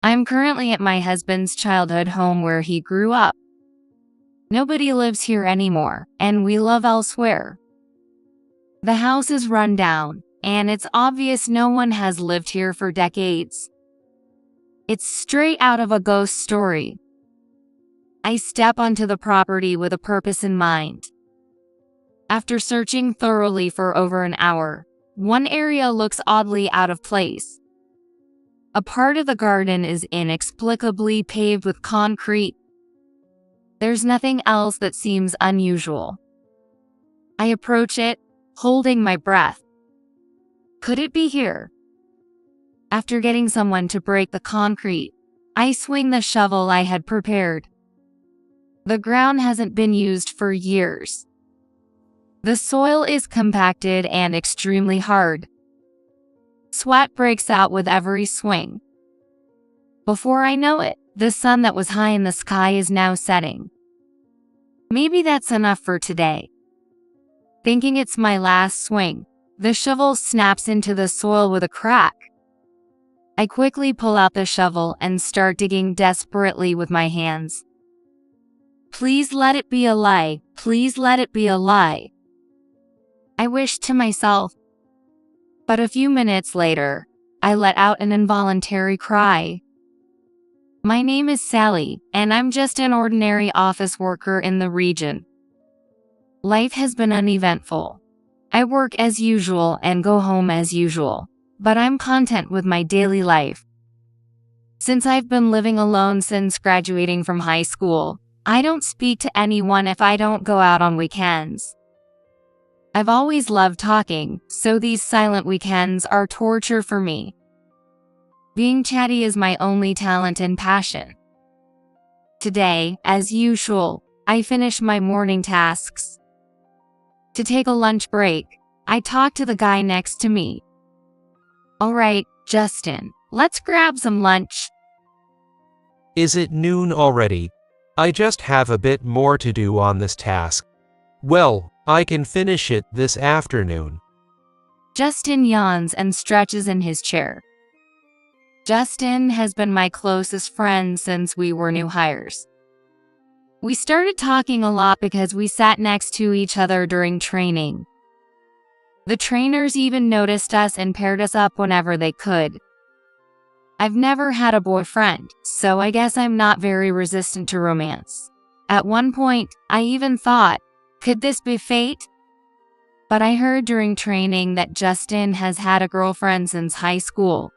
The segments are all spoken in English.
I'm currently at my husband's childhood home where he grew up. Nobody lives here anymore, and we live elsewhere. The house is run down, and it's obvious no one has lived here for decades. It's straight out of a ghost story. I step onto the property with a purpose in mind. After searching thoroughly for over an hour, one area looks oddly out of place. A part of the garden is inexplicably paved with concrete. There's nothing else that seems unusual. I approach it, holding my breath. Could it be here? After getting someone to break the concrete, I swing the shovel I had prepared. The ground hasn't been used for years. The soil is compacted and extremely hard. Sweat breaks out with every swing. Before I know it, the sun that was high in the sky is now setting. Maybe that's enough for today. Thinking it's my last swing, the shovel snaps into the soil with a crack. I quickly pull out the shovel and start digging desperately with my hands. Please let it be a lie. Please let it be a lie. I wish to myself. But a few minutes later, I let out an involuntary cry. My name is Sally, and I'm just an ordinary office worker in the region. Life has been uneventful. I work as usual and go home as usual, but I'm content with my daily life. Since I've been living alone since graduating from high school, I don't speak to anyone if I don't go out on weekends. I've always loved talking, so these silent weekends are torture for me. Being chatty is my only talent and passion. Today, as usual, I finish my morning tasks. To take a lunch break, I talk to the guy next to me. All right, Justin, let's grab some lunch. Is it noon already? I just have a bit more to do on this task. Well, I can finish it this afternoon. Justin yawns and stretches in his chair. Justin has been my closest friend since we were new hires. We started talking a lot because we sat next to each other during training. The trainers even noticed us and paired us up whenever they could. I've never had a boyfriend, so I guess I'm not very resistant to romance. At one point, I even thought, could this be fate? But I heard during training that Justin has had a girlfriend since high school.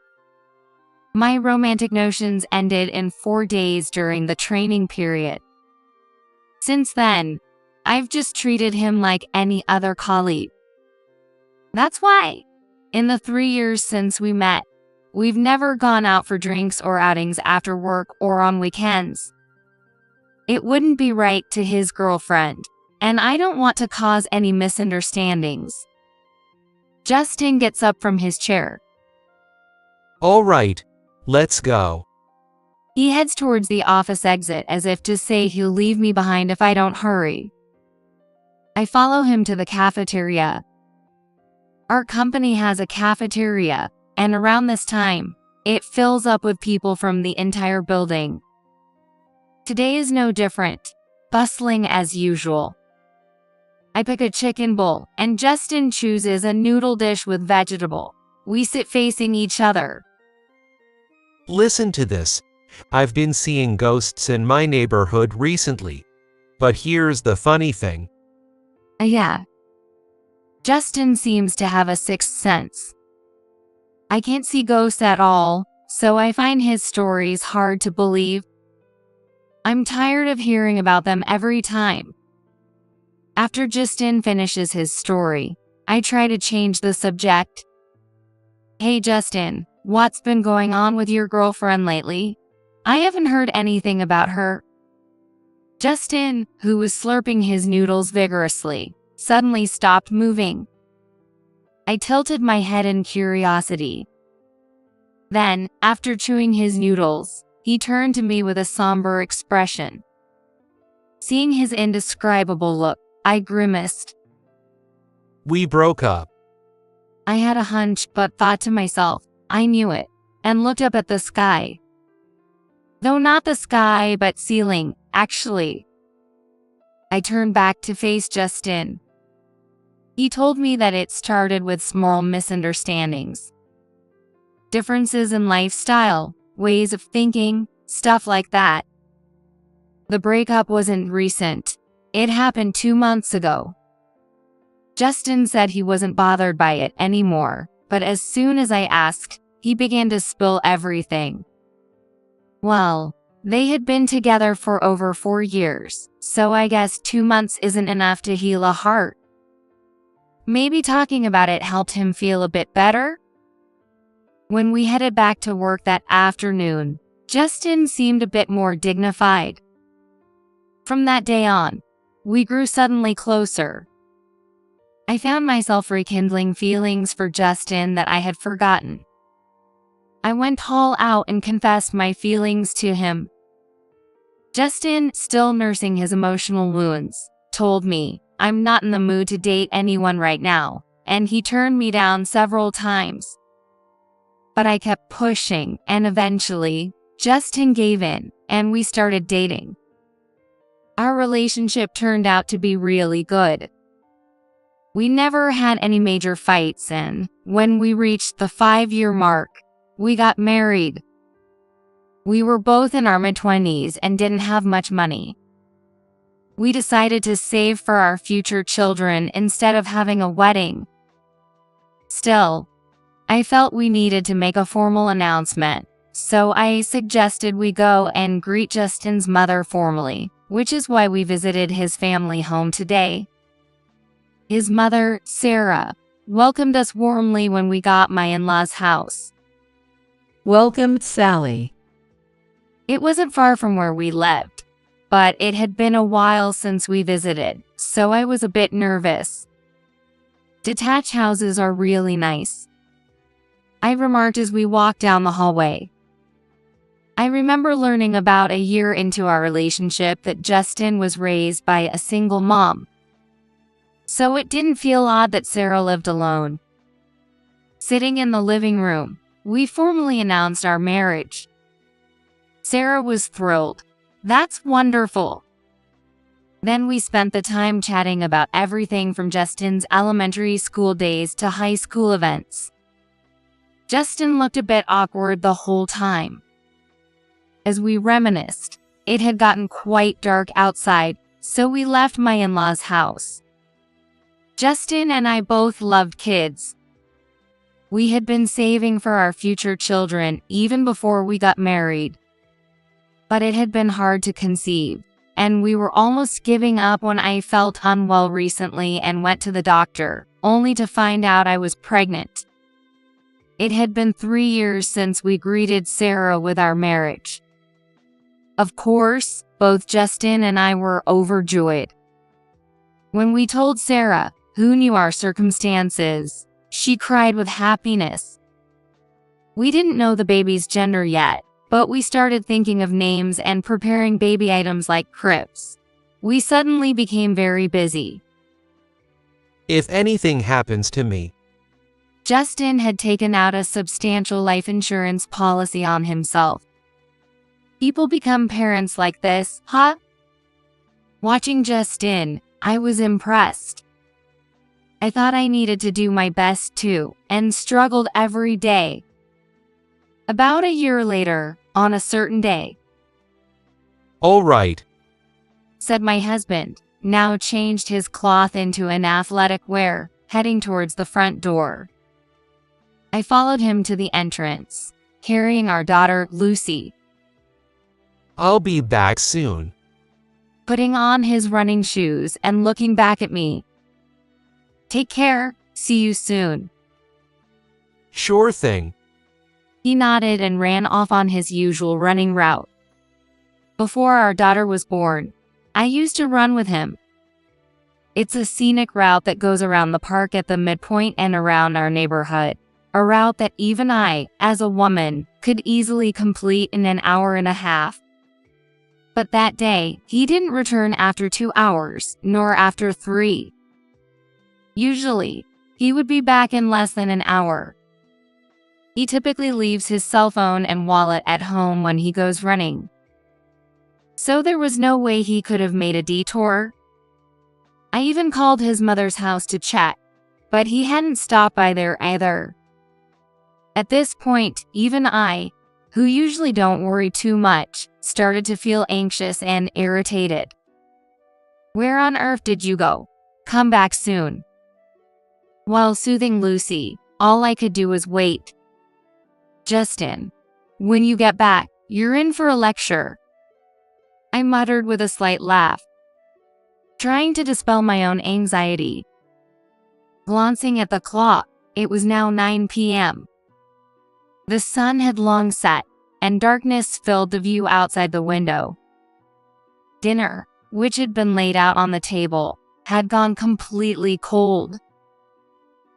My romantic notions ended in 4 days during the training period. Since then, I've just treated him like any other colleague. That's why, in the 3 years since we met, we've never gone out for drinks or outings after work or on weekends. It wouldn't be right to his girlfriend, and I don't want to cause any misunderstandings. Justin gets up from his chair. All right, let's go. He heads towards the office exit as if to say he'll leave me behind if I don't hurry. I follow him to the cafeteria. Our company has a cafeteria, and around this time, it fills up with people from the entire building. Today is no different, bustling as usual. I pick a chicken bowl, and Justin chooses a noodle dish with vegetable. We sit facing each other. Listen to this. I've been seeing ghosts in my neighborhood recently. But here's the funny thing. Yeah. Justin seems to have a sixth sense. I can't see ghosts at all, so I find his stories hard to believe. I'm tired of hearing about them every time. After Justin finishes his story, I try to change the subject. Hey Justin, what's been going on with your girlfriend lately? I haven't heard anything about her. Justin, who was slurping his noodles vigorously, suddenly stopped moving. I tilted my head in curiosity. Then, after chewing his noodles, he turned to me with a somber expression. Seeing his indescribable look, I grimaced. We broke up. I had a hunch but thought to myself, I knew it, and looked up at the sky. Though not the sky but ceiling, actually. I turned back to face Justin. He told me that it started with small misunderstandings. Differences in lifestyle, ways of thinking, stuff like that. The breakup wasn't recent. It happened 2 months ago. Justin said he wasn't bothered by it anymore, but as soon as I asked, he began to spill everything. Well, they had been together for over 4 years, so I guess 2 months isn't enough to heal a heart. Maybe talking about it helped him feel a bit better? When we headed back to work that afternoon, Justin seemed a bit more dignified. From that day on, we grew suddenly closer. I found myself rekindling feelings for Justin that I had forgotten. I went all out and confessed my feelings to him. Justin, still nursing his emotional wounds, told me, "I'm not in the mood to date anyone right now," and he turned me down several times. But I kept pushing, and eventually, Justin gave in, and we started dating. Our relationship turned out to be really good. We never had any major fights, and when we reached the 5-year mark, we got married. We were both in our mid-20s and didn't have much money. We decided to save for our future children instead of having a wedding. Still, I felt we needed to make a formal announcement, so I suggested we go and greet Justin's mother formally, which is why we visited his family home today. His mother, Sarah, welcomed us warmly when we got my in-laws' house. Welcome, Sally. It wasn't far from where we lived, but it had been a while since we visited, so I was a bit nervous. Detached houses are really nice, I remarked as we walked down the hallway. I remember learning about a year into our relationship that Justin was raised by a single mom, so it didn't feel odd that Sarah lived alone. Sitting in the living room, we formally announced our marriage. Sarah was thrilled. "That's wonderful." Then we spent the time chatting about everything from Justin's elementary school days to high school events. Justin looked a bit awkward the whole time. As we reminisced, it had gotten quite dark outside, so we left my in-laws' house. Justin and I both loved kids. We had been saving for our future children even before we got married. But it had been hard to conceive, and we were almost giving up when I felt unwell recently and went to the doctor, only to find out I was pregnant. It had been 3 years since we greeted Sarah with our marriage. Of course, both Justin and I were overjoyed. When we told Sarah, who knew our circumstances, she cried with happiness. We didn't know the baby's gender yet, but we started thinking of names and preparing baby items like cribs. We suddenly became very busy. If anything happens to me, Justin had taken out a substantial life insurance policy on himself. People become parents like this, huh? Watching Justin, I was impressed. I thought I needed to do my best too, and struggled every day. About a year later, on a certain day, all right, said my husband, now changed his cloth into an athletic wear, heading towards the front door. I followed him to the entrance, carrying our daughter, Lucy. I'll be back soon. Putting on his running shoes and looking back at me. Take care, see you soon. Sure thing. He nodded and ran off on his usual running route. Before our daughter was born, I used to run with him. It's a scenic route that goes around the park at the midpoint and around our neighborhood. A route that even I, as a woman, could easily complete in an hour and a half. But that day, he didn't return after 2 hours, nor after 3. Usually, he would be back in less than an hour. He typically leaves his cell phone and wallet at home when he goes running, so there was no way he could have made a detour. I even called his mother's house to check, but he hadn't stopped by there either. At this point, even I, who usually don't worry too much, started to feel anxious and irritated. "Where on earth did you go? Come back soon." While soothing Lucy, all I could do was wait. "Justin, when you get back, you're in for a lecture," I muttered with a slight laugh, trying to dispel my own anxiety. Glancing at the clock, it was now 9 p.m. The sun had long set, and darkness filled the view outside the window. Dinner, which had been laid out on the table, had gone completely cold.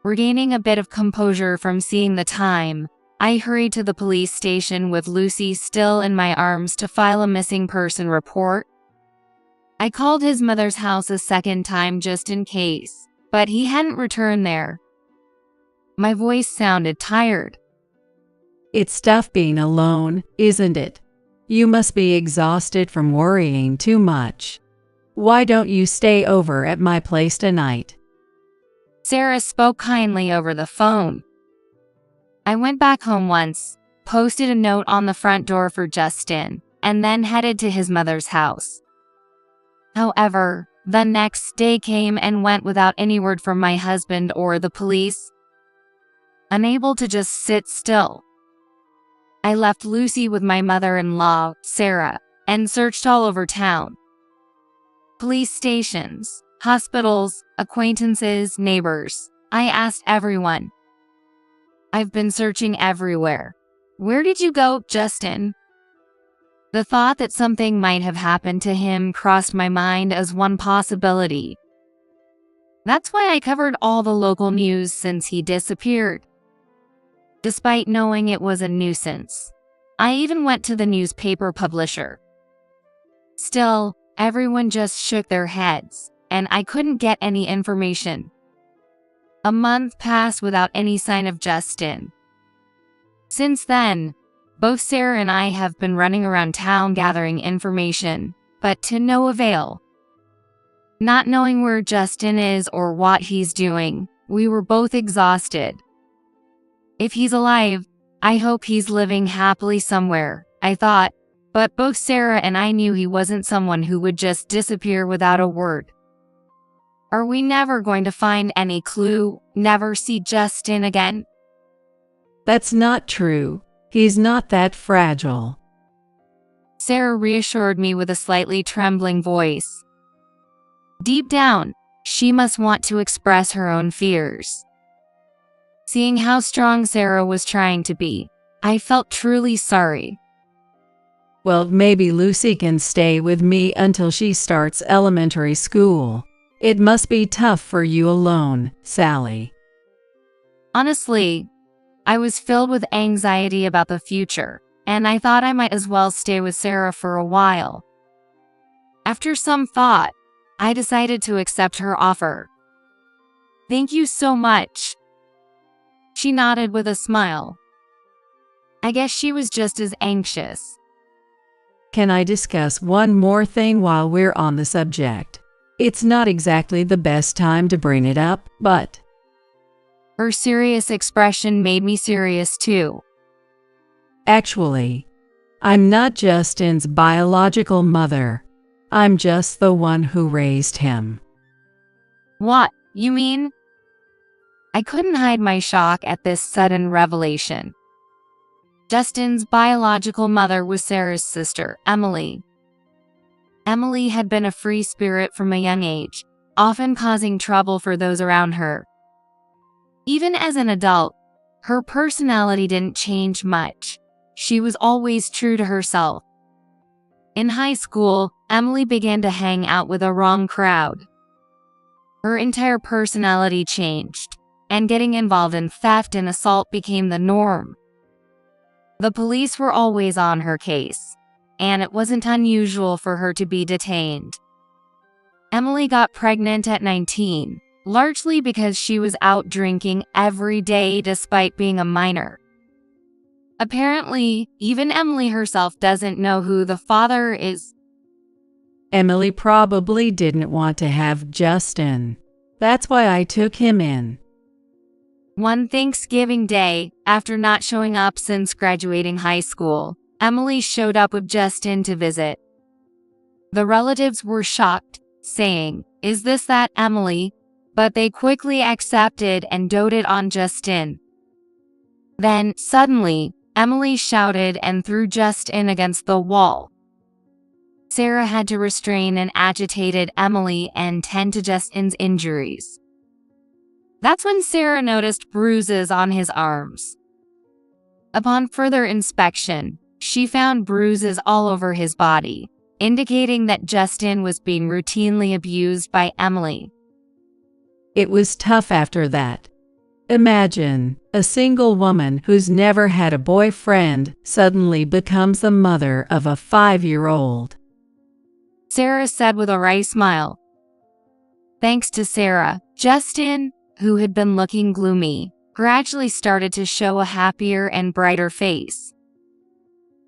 Regaining a bit of composure from seeing the time, I hurried to the police station with Lucy still in my arms to file a missing person report. I called his mother's house a second time just in case, but he hadn't returned there. My voice sounded tired. It's tough being alone, isn't it? You must be exhausted from worrying too much. Why don't you stay over at my place tonight? Sarah spoke kindly over the phone. I went back home once, posted a note on the front door for Justin, and then headed to his mother's house. However, the next day came and went without any word from my husband or the police. Unable to just sit still, I left Lucy with my mother-in-law, Sarah, and searched all over town. Police stations, hospitals, acquaintances, neighbors. I asked everyone. "I've been searching everywhere. Where did you go, Justin?" The thought that something might have happened to him crossed my mind as one possibility. That's why I covered all the local news since he disappeared. Despite knowing it was a nuisance, I even went to the newspaper publisher. Still, everyone just shook their heads, and I couldn't get any information. A month passed without any sign of Justin. Since then, both Sarah and I have been running around town gathering information, but to no avail. Not knowing where Justin is or what he's doing, we were both exhausted. If he's alive, I hope he's living happily somewhere, I thought, but both Sarah and I knew he wasn't someone who would just disappear without a word. Are we never going to find any clue, never see Justin again? That's not true. He's not that fragile. Sarah reassured me with a slightly trembling voice. Deep down, she must want to express her own fears. Seeing how strong Sarah was trying to be, I felt truly sorry. Well, maybe Lucy can stay with me until she starts elementary school. It must be tough for you alone, Sally. Honestly, I was filled with anxiety about the future, and I thought I might as well stay with Sarah for a while. After some thought, I decided to accept her offer. "Thank you so much." She nodded with a smile. I guess she was just as anxious. Can I discuss one more thing while we're on the subject? It's not exactly the best time to bring it up, but... Her serious expression made me serious too. Actually, I'm not Justin's biological mother. I'm just the one who raised him. What, you mean? I couldn't hide my shock at this sudden revelation. Justin's biological mother was Sarah's sister, Emily. Emily had been a free spirit from a young age, often causing trouble for those around her. Even as an adult, her personality didn't change much. She was always true to herself. In high school, Emily began to hang out with a wrong crowd. Her entire personality changed, and getting involved in theft and assault became the norm. The police were always on her case, and it wasn't unusual for her to be detained. Emily got pregnant at 19, largely because she was out drinking every day despite being a minor. Apparently, even Emily herself doesn't know who the father is. Emily probably didn't want to have Justin. That's why I took him in. One Thanksgiving day, after not showing up since graduating high school, Emily showed up with Justin to visit. The relatives were shocked, saying, "Is this that Emily?" But they quickly accepted and doted on Justin. Then, suddenly, Emily shouted and threw Justin against the wall. Sarah had to restrain an agitated Emily and tend to Justin's injuries. That's when Sarah noticed bruises on his arms. Upon further inspection, she found bruises all over his body, indicating that Justin was being routinely abused by Emily. It was tough after that. Imagine, a single woman who's never had a boyfriend suddenly becomes the mother of a 5-year-old. Sarah said with a wry smile. Thanks to Sarah, Justin, who had been looking gloomy, gradually started to show a happier and brighter face.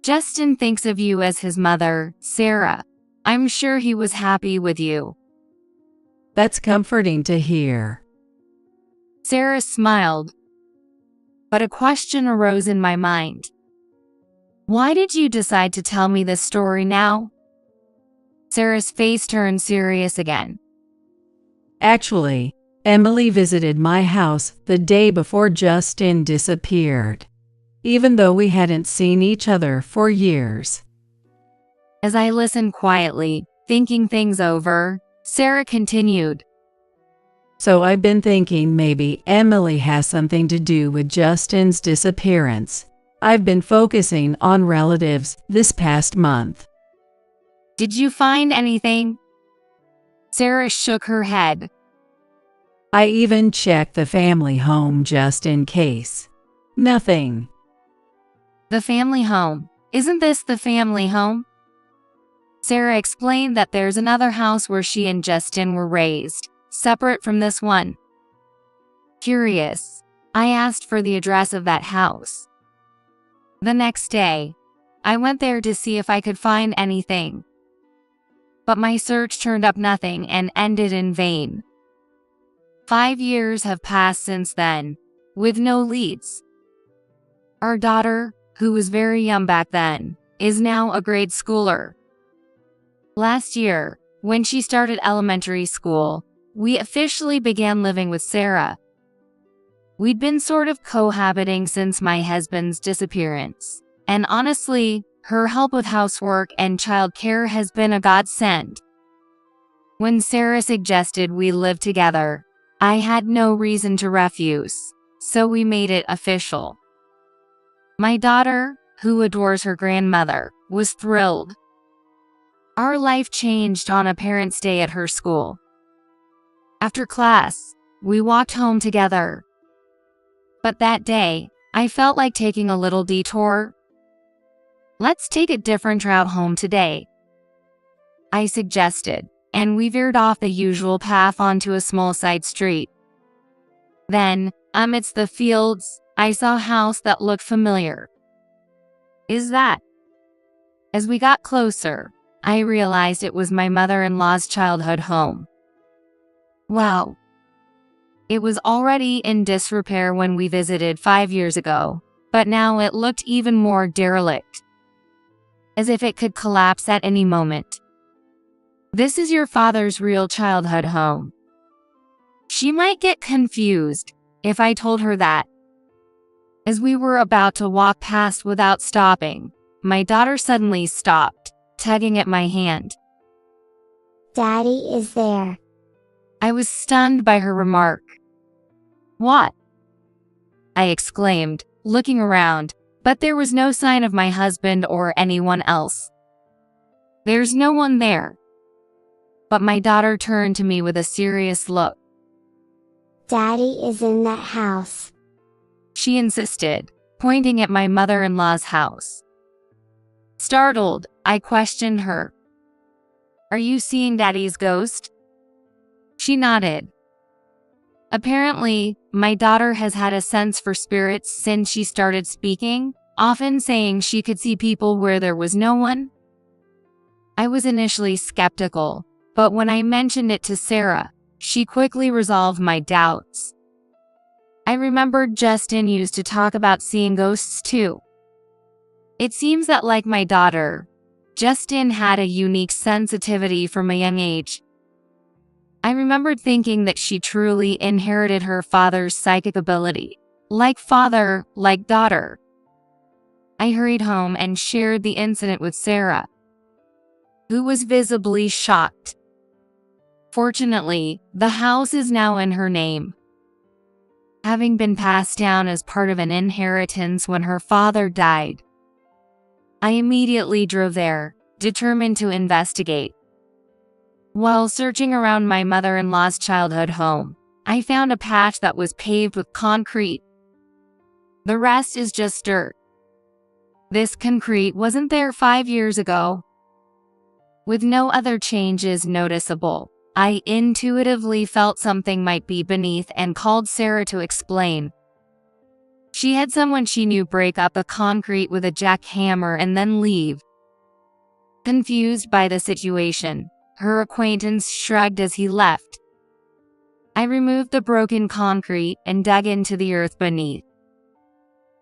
Justin thinks of you as his mother, Sarah. I'm sure he was happy with you. That's comforting to hear. Sarah smiled. But a question arose in my mind. Why did you decide to tell me this story now? Sarah's face turned serious again. Actually, Emily visited my house the day before Justin disappeared, even though we hadn't seen each other for years. As I listened quietly, thinking things over, Sarah continued. So I've been thinking maybe Emily has something to do with Justin's disappearance. I've been focusing on relatives this past month. Did you find anything? Sarah shook her head. I even checked the family home just in case. Nothing. The family home. Isn't this the family home? Sarah explained that there's another house where she and Justin were raised, separate from this one. Curious, I asked for the address of that house. The next day, I went there to see if I could find anything. But my search turned up nothing and ended in vain. 5 years have passed since then, with no leads. Our daughter, who was very young back then, is now a grade schooler. Last year, when she started elementary school, we officially began living with Sarah. We'd been sort of cohabiting since my husband's disappearance, and honestly, her help with housework and childcare has been a godsend. When Sarah suggested we live together, I had no reason to refuse, so we made it official. My daughter, who adores her grandmother, was thrilled. Our life changed on a parents' day at her school. After class, we walked home together. But that day, I felt like taking a little detour. Let's take a different route home today, I suggested, and we veered off the usual path onto a small side street. Then, amidst the fields, I saw a house that looked familiar. Is that? As we got closer, I realized it was my mother-in-law's childhood home. Wow. It was already in disrepair when we visited 5 years ago, but now it looked even more derelict, as if it could collapse at any moment. This is your father's real childhood home. She might get confused if I told her that. As we were about to walk past without stopping, my daughter suddenly stopped, tugging at my hand. Daddy is there. I was stunned by her remark. What? I exclaimed, looking around, but there was no sign of my husband or anyone else. There's no one there. But my daughter turned to me with a serious look. Daddy is in that house. She insisted, pointing at my mother-in-law's house. Startled, I questioned her. Are you seeing Daddy's ghost? She nodded. Apparently, my daughter has had a sense for spirits since she started speaking, often saying she could see people where there was no one. I was initially skeptical, but when I mentioned it to Sarah, she quickly resolved my doubts. I remembered Justin used to talk about seeing ghosts too. It seems that, like my daughter, Justin had a unique sensitivity from a young age. I remembered thinking that she truly inherited her father's psychic ability. Like father, like daughter. I hurried home and shared the incident with Sarah, who was visibly shocked. Fortunately, the house is now in her name, having been passed down as part of an inheritance when her father died. I immediately drove there, determined to investigate. While searching around my mother-in-law's childhood home, I found a patch that was paved with concrete. The rest is just dirt. This concrete wasn't there 5 years ago. With no other changes noticeable, I intuitively felt something might be beneath and called Sarah to explain. She had someone she knew break up the concrete with a jackhammer and then leave. Confused by the situation, her acquaintance shrugged as he left. I removed the broken concrete and dug into the earth beneath.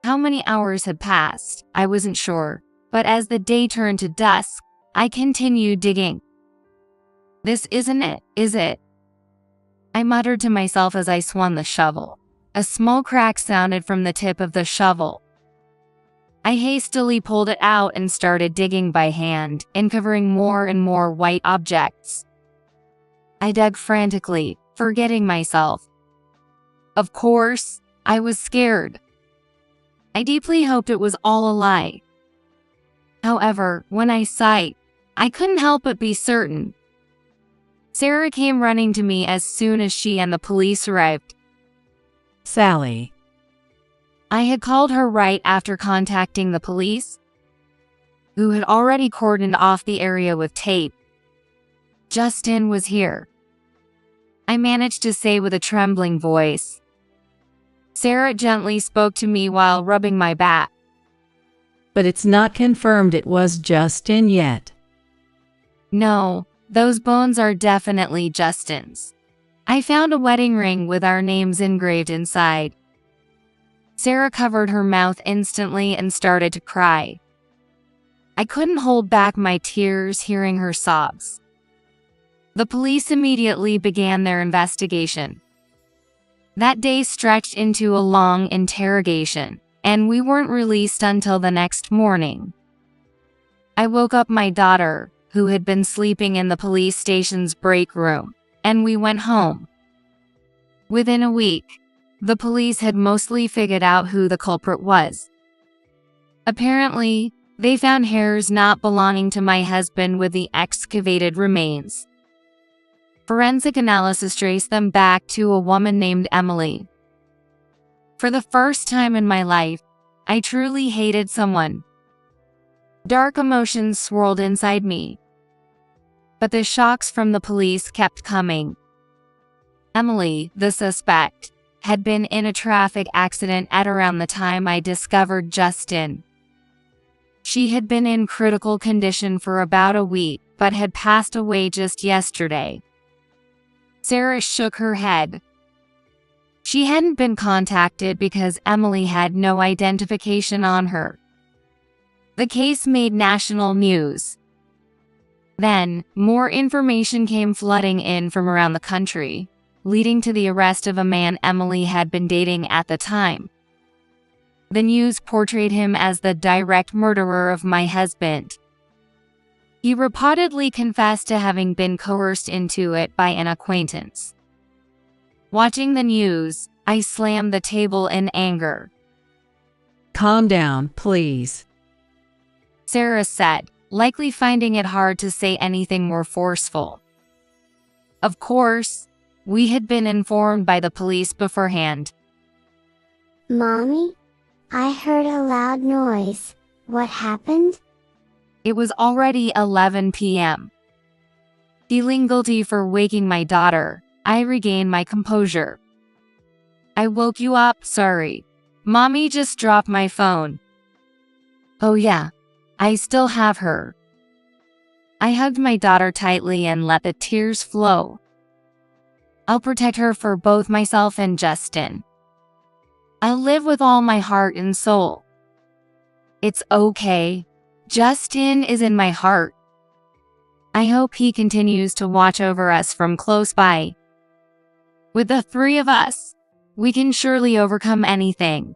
How many hours had passed, I wasn't sure, but as the day turned to dusk, I continued digging. "This isn't it, is it?" I muttered to myself as I swung the shovel. A small crack sounded from the tip of the shovel. I hastily pulled it out and started digging by hand, uncovering more and more white objects. I dug frantically, forgetting myself. Of course, I was scared. I deeply hoped it was all a lie. However, when I sighed, I couldn't help but be certain. Sarah came running to me as soon as she and the police arrived. Sally. I had called her right after contacting the police, who had already cordoned off the area with tape. Justin was here, I managed to say with a trembling voice. Sarah gently spoke to me while rubbing my back. But it's not confirmed it was Justin yet. No, those bones are definitely Justin's. I found a wedding ring with our names engraved inside. Sarah covered her mouth instantly and started to cry. I couldn't hold back my tears hearing her sobs. The police immediately began their investigation. That day stretched into a long interrogation, and we weren't released until the next morning. I woke up my daughter, who had been sleeping in the police station's break room, and we went home. Within a week, the police had mostly figured out who the culprit was. Apparently, they found hairs not belonging to my husband with the excavated remains. Forensic analysis traced them back to a woman named Emily. For the first time in my life, I truly hated someone. Dark emotions swirled inside me. But the shocks from the police kept coming. Emily, the suspect, had been in a traffic accident at around the time I discovered Justin. She had been in critical condition for about a week, but had passed away just yesterday. Sarah shook her head. She hadn't been contacted because Emily had no identification on her. The case made national news. Then, more information came flooding in from around the country, leading to the arrest of a man Emily had been dating at the time. The news portrayed him as the direct murderer of my husband. He reportedly confessed to having been coerced into it by an acquaintance. Watching the news, I slammed the table in anger. Calm down, please. Sarah said, likely finding it hard to say anything more forceful. Of course, we had been informed by the police beforehand. Mommy? I heard a loud noise. What happened? It was already 11 p.m. Feeling guilty for waking my daughter, I regained my composure. I woke you up, sorry. Mommy just dropped my phone. Oh yeah, I still have her. I hugged my daughter tightly and let the tears flow. I'll protect her for both myself and Justin. I'll live with all my heart and soul. It's okay. Justin is in my heart. I hope he continues to watch over us from close by. With the three of us, we can surely overcome anything.